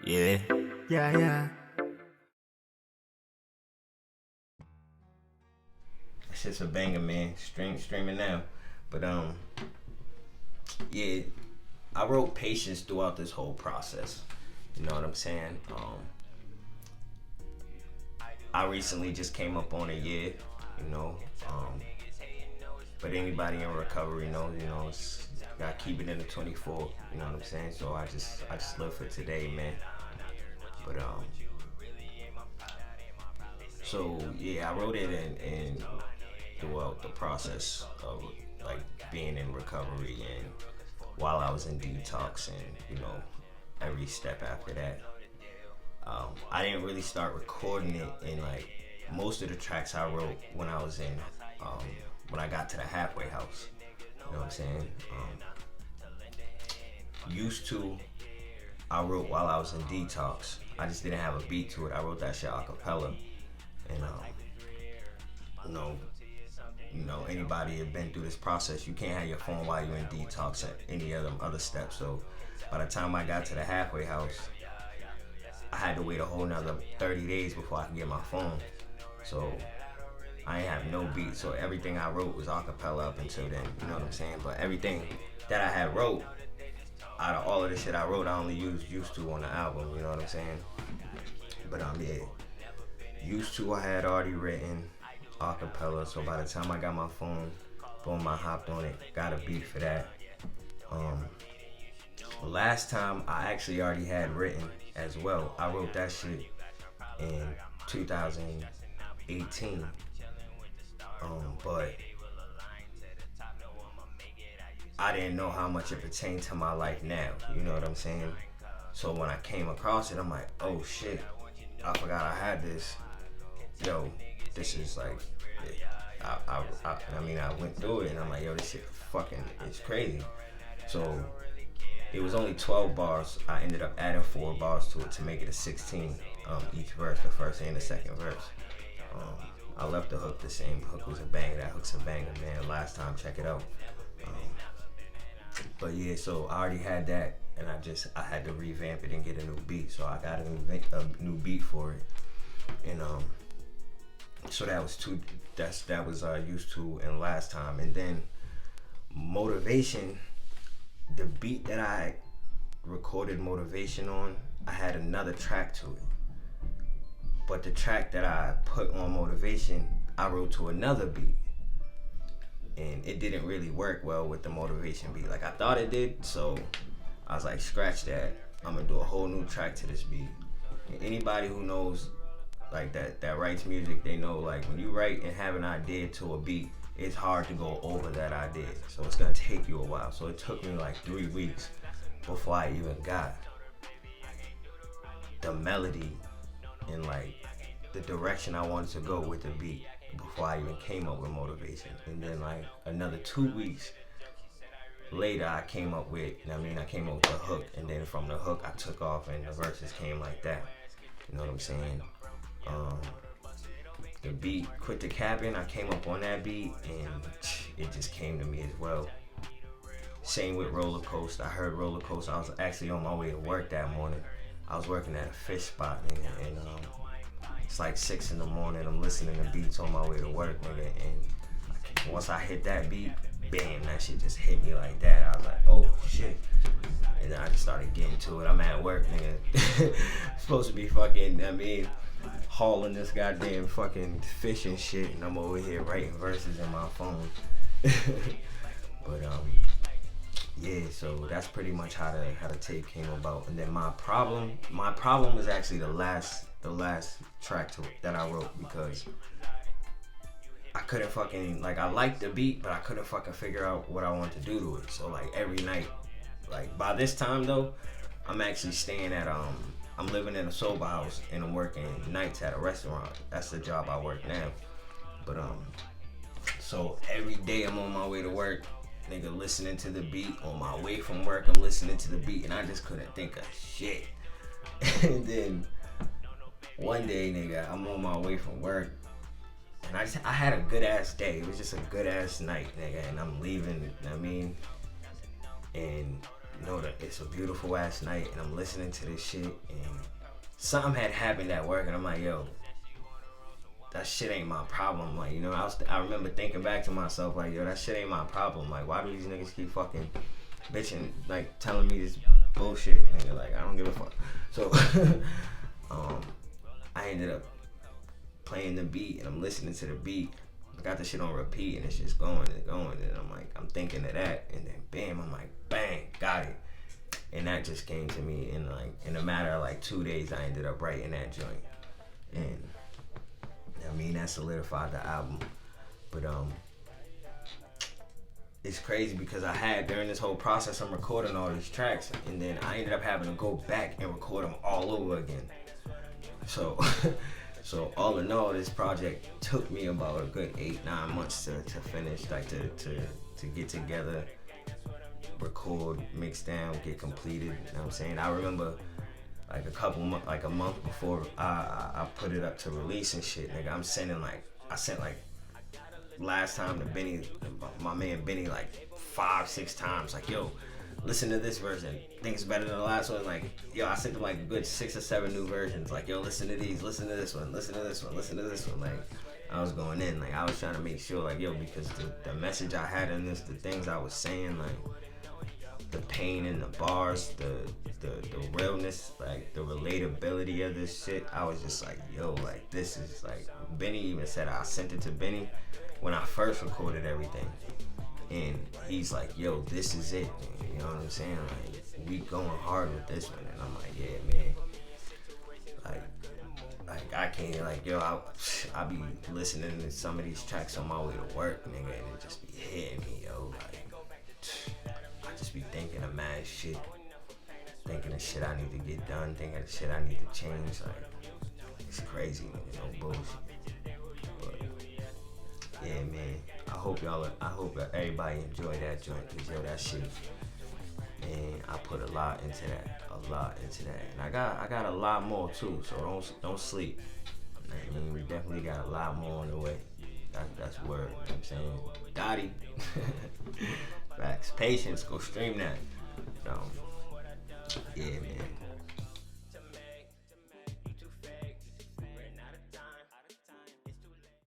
Yeah. Yeah. It's just a banger, man. Streaming now. But yeah, I wrote patience throughout this whole process. You know what I'm saying? I recently just came up on a year, you know. But anybody in recovery knows, it's gotta keep it in the 24. You know what I'm saying? So I just live for today, man. But so yeah, I wrote it in throughout the process of like being in recovery and while I was in detox and every step after that. I didn't really start recording it in like most of the tracks I wrote when I was in um, when I got to the halfway house. You know what I'm saying? Used to I wrote while I was in detox. I just didn't have a beat to it. I wrote that shit a cappella, and you know, anybody have been through this process, you can't have your phone while you're in detox at any of them other steps. So by the time I got to the halfway house, I had to wait a whole nother 30 days before I could get my phone. So I ain't have no beat. So everything I wrote was a cappella up until then. You know what I'm saying? But everything that I had wrote, out of all of the shit I wrote, I only used to on the album. You know what I'm saying? But yeah, used to I had already written a cappella. So by the time I got my phone, boom, I hopped on it, got a beat for that. Last time I actually already had written as well. I wrote that shit in 2018. But I didn't know how much it pertained to my life now. You know what I'm saying? So when I came across it, I'm like, oh shit, I forgot I had this. Yo, this is like, I went through it and I'm like, yo, this shit fucking is crazy. So it was only 12 bars. I ended up adding 4 bars to it to make it a 16 each verse, the first and the second verse. I left the hook the same. Hook was a banger. That hook's a banger, man. Last time, check it out. But yeah, so I already had that, and I had to revamp it and get a new beat. So I got a new beat for it, and so that was two. That was used to and last time, and then motivation. The beat that I recorded motivation on, I had another track to it. But the track that I put on motivation, I wrote to another beat. And it didn't really work well with the motivation beat. Like I thought it did, so I was like, scratch that. I'm gonna do a whole new track to this beat. And anybody who knows like that writes music, they know like when you write and have an idea to a beat, it's hard to go over that idea. So it's gonna take you a while. So it took me like 3 weeks before I even got the melody and like the direction I wanted to go with the beat before I even came up with motivation. And then like another 2 weeks later I came up with the hook, and then from the hook I took off and the verses came like that. You know what I'm saying? The beat, Quit the Cabin, I came up on that beat and it just came to me as well. Same with Roller Coaster. I heard Roller Coaster. I was actually on my way to work that morning. I was working at a fish spot, nigga, and it's like 6 in the morning. I'm listening to beats on my way to work, nigga, and once I hit that beat, bam, that shit just hit me like that. I was like, oh shit. And then I just started getting to it. I'm at work, nigga. Supposed to be fucking, hauling this goddamn fucking fish and shit, and I'm over here writing verses in my phone. But yeah, so that's pretty much how the tape came about. And then my problem was actually the last track that I wrote, because I couldn't fucking, like, I liked the beat, but I couldn't fucking figure out what I wanted to do to it. So like every night, like by this time though, I'm actually staying at I'm living in a sober house and I'm working nights at a restaurant. That's the job I work now. But so every day I'm on my way to work, nigga, listening to the beat. On my way from work, I'm listening to the beat, and I just couldn't think of shit. And then one day, nigga, I'm on my way from work, and I had a good ass day. It was just a good ass night, nigga, and I'm leaving. And you know that it's a beautiful ass night, and I'm listening to this shit, and something had happened at work, and I'm like, yo, that shit ain't my problem. Like, you know, I remember thinking back to myself, like, yo, that shit ain't my problem. Like, why do these niggas keep fucking bitching, like, telling me this bullshit, nigga? Like, I don't give a fuck. So, I ended up playing the beat, and I'm listening to the beat. I got the shit on repeat, and it's just going and going, and I'm like, I'm thinking of that, and then bam, I'm like, bang, got it. And that just came to me in a matter of like 2 days. I ended up writing that joint, and I mean that solidified the album. But it's crazy because I had during this whole process I'm recording all these tracks, and then I ended up having to go back and record them all over again. So so all in all, this project took me about a good 8-9 months to finish, like to get together, record, mix down, get completed. You know what I'm saying? I remember like a month before I put it up to release and shit, nigga, I sent last time to Benny, my man Benny, like 5-6 times, like, yo, listen to this version, think it's better than the last one. Like, yo, I sent him like a good 6 or 7 new versions, like, yo, listen to these, listen to this one, listen to this one, listen to this one. Like, I was going in, like, I was trying to make sure, like, yo, because the message I had in this, the things I was saying, like, the pain in the bars, the realness, like the relatability of this shit, I was just like, yo, like, this is like, Benny even said, I sent it to Benny when I first recorded everything, and he's like, yo, this is it, man. You know what I'm saying? Like, we going hard with this one. And I'm like, yeah, man, like I can't, like, yo, I be listening to some of these tracks on my way to work, nigga, and it just be hitting me, yo, like, I just be thinking of mad shit, thinking of shit I need to get done, thinking of shit I need to change. Like, it's crazy, nigga, no bullshit. But yeah, man, I hope everybody enjoyed that joint, cause yo, that shit, man, I put a lot into that, and I got a lot more too. So don't sleep. I mean, we definitely got a lot more on the way. That's word. You know what I'm saying? Dotty. Facts. Patience. Go stream that. So, yeah, man.